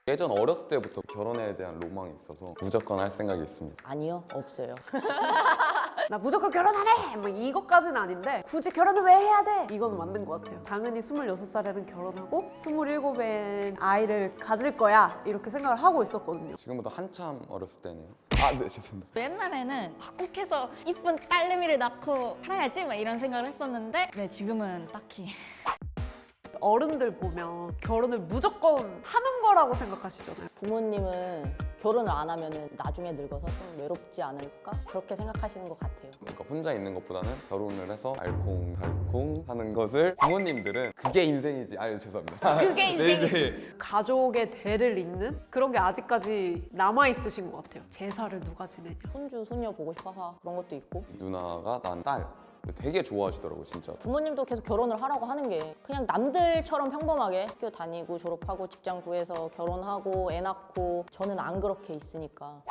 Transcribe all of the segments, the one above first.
예전 어렸을 때부터 결혼에 대한 로망이 있어서 무조건 할 생각이 있습니다. 아니요, 없어요. 나 무조건 결혼하래! 뭐 이것까지는 아닌데 굳이 결혼을 왜 해야 돼? 이거는 맞는 것 같아요. 당연히 26살에는 결혼하고 27엔 아이를 가질 거야 이렇게 생각을 하고 있었거든요. 지금보다 한참 어렸을 때네요. 아, 네, 죄송합니다. 옛날에는 꼭 해서 이쁜 딸내미를 낳고 살아야지 막 이런 생각을 했었는데 네, 지금은 딱히 어른들 보면 결혼을 무조건 하는 거라고 생각하시잖아요. 부모님은 결혼을 안 하면 나중에 늙어서 좀 외롭지 않을까? 그렇게 생각하시는 것 같아요. 그러니까 혼자 있는 것보다는 결혼을 해서 알콩달콩 하는 것을 부모님들은 그게 인생이지. 아유, 죄송합니다. 그게 인생이지. 네, 가족의 대를 잇는 그런 게 아직까지 남아있으신 것 같아요. 제사를 누가 지내냐. 손주, 손녀 보고 싶어서 그런 것도 있고 누나가 난 딸. 되게 좋아하시더라고요, 진짜. 부모님도 계속 결혼을 하라고 하는 게 그냥 남들처럼 평범하게 학교 다니고 졸업하고 직장 구해서 결혼하고 애 낳고 저는 안 그렇게 있으니까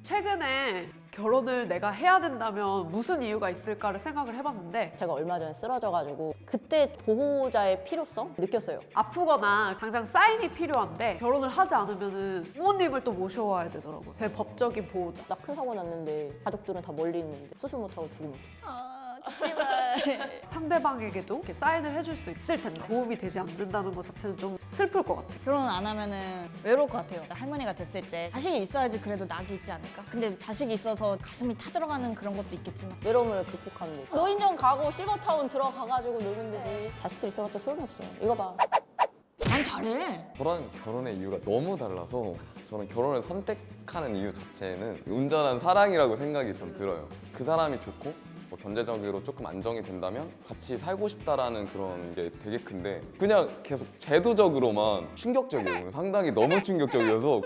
최근에 결혼을 내가 해야 된다면 무슨 이유가 있을까를 생각을 해봤는데 제가 얼마 전에 쓰러져가지고 그때 보호자의 필요성 느꼈어요. 아프거나 당장 사인이 필요한데 결혼을 하지 않으면 부모님을 또 모셔와야 되더라고요. 제 법적인 보호자. 나 큰 사고 났는데 가족들은 다 멀리 있는데 수술 못하고 죽으면 제발 상대방에게도 이렇게 사인을 해줄 수 있을 텐데 도움이 되지 않는다는 것 자체는 좀 슬플 것 같아요. 결혼 안 하면은 외로울 것 같아요. 할머니가 됐을 때 자식이 있어야지 그래도 낙이 있지 않을까? 근데 자식이 있어서 가슴이 타들어가는 그런 것도 있겠지만 외로움을 극복하면 돼. 노인정 가고 실버타운 들어가가지고 놀면 되지. 자식들 있어봤자 소용이 없어요. 이거 봐. 난 잘해. 저랑 결혼의 이유가 너무 달라서 저는 결혼을 선택하는 이유 자체는 온전한 사랑이라고 생각이 좀 들어요. 그 사람이 좋고 뭐 경제적으로 조금 안정이 된다면 같이 살고 싶다라는 그런 게 되게 큰데 그냥 계속 제도적으로만 충격적이에요. 상당히 너무 충격적이어서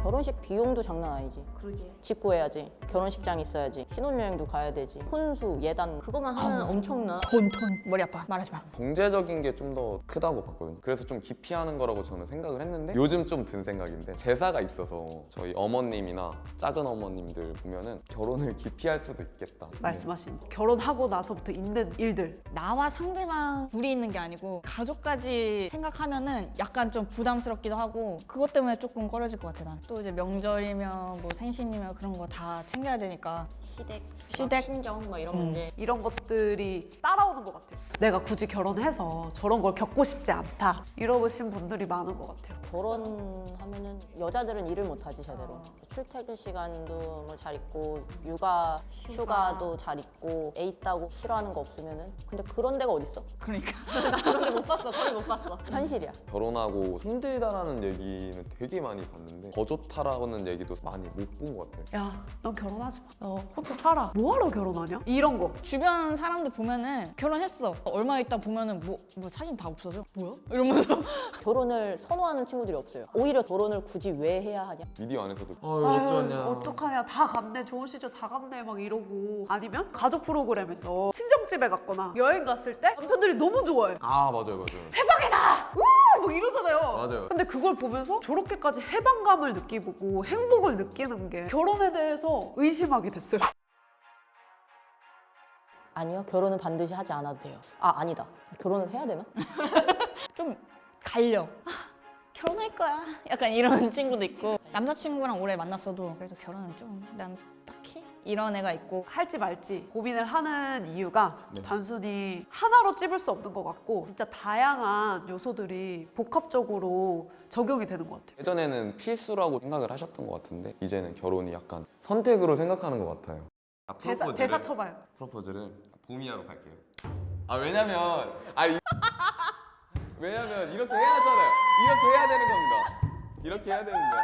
결혼식 비용도 장난 아니지. 그러지. 집 구해야지. 결혼식장 있어야지. 신혼여행도 가야 되지. 혼수, 예단 그거만 하면 엄청나. 돈 머리 아파. 말하지 마. 경제적인 게 좀 더 크다고 봤거든요. 그래서 좀 기피하는 거라고 저는 생각을 했는데 요즘 좀 든 생각인데 제사가 있어서 저희 어머님이나 작은 어머님들 보면은 결혼을 기피할 수도 있겠다. 말씀하신 결혼하고 나서부터 있는 일들. 나와 상대방 둘이 있는 게 아니고 가족까지 생각하면은 약간 좀 부담스럽기도 하고 그것 때문에 조금 꺼려질 것 같아 난. 또 이제 명절이면 뭐 생신이면 그런 거 다 챙겨야 되니까 시댁? 친정 뭐 이런 문제. 이런 것들이 따라오는 것 같아요. 내가 굳이 결혼해서 저런 걸 겪고 싶지 않다. 이러신 분들이 많은 것 같아요. 결혼하면은 여자들은 일을 못하지 제대로. 출퇴근 시간도 뭐 잘 있고 육아, 휴가도 잘 있고 애 있다고 싫어하는 거 없으면은 근데 그런 데가 어딨어? 그러니까 나 그런 못 봤어. 거의 못 봤어. 현실이야. 결혼하고 힘들다라는 얘기는 되게 많이 봤는데 더 좋다라는 얘기도 많이 못 본 것 같아요. 야, 넌 결혼하지 마. 너 혼자 살아. 뭐하러 결혼하냐? 이런 거. 주변 사람들 보면은 결혼했어. 얼마 있다 보면은 뭐 사진 다 없어져? 뭐야? 이러면서 결혼을 선호하는 친구들이 없어요. 오히려 결혼을 굳이 왜 해야 하냐? 미디어 안에서도 어떡하냐. 다 갔네. 좋은 시절 다 갔네. 막 이러고. 아니면 가족 프로그램에서 친정집에 갔거나 여행 갔을 때 남편들이 너무 좋아해. 아, 맞아요, 맞아요. 막 이러잖아요. 맞아요. 근데 그걸 보면서 저렇게까지 해방감을 느끼고 행복을 느끼는 게 결혼에 대해서 의심하게 됐어요. 아니요. 결혼은 반드시 하지 않아도 돼요. 아, 아니다. 결혼을 해야 되나? 좀 갈려. 결혼할 거야. 약간 이런 친구도 있고 남자친구랑 오래 만났어도 그래서 결혼은 좀 난 딱히 이런 애가 있고 할지 말지 고민을 하는 이유가 네. 단순히 하나로 찝을 수 없는 것 같고 진짜 다양한 요소들이 복합적으로 적용이 되는 것 같아요. 예전에는 필수라고 생각을 하셨던 것 같은데 이제는 결혼이 약간 선택으로 생각하는 것 같아요. 아, 대사 쳐봐요. 프로포즈를 봄이야로 갈게요. 아, 왜냐면 왜냐면 이렇게 해야 하잖아요. 이렇게 해야 되는 겁니다. 이렇게 해야 되는 거야.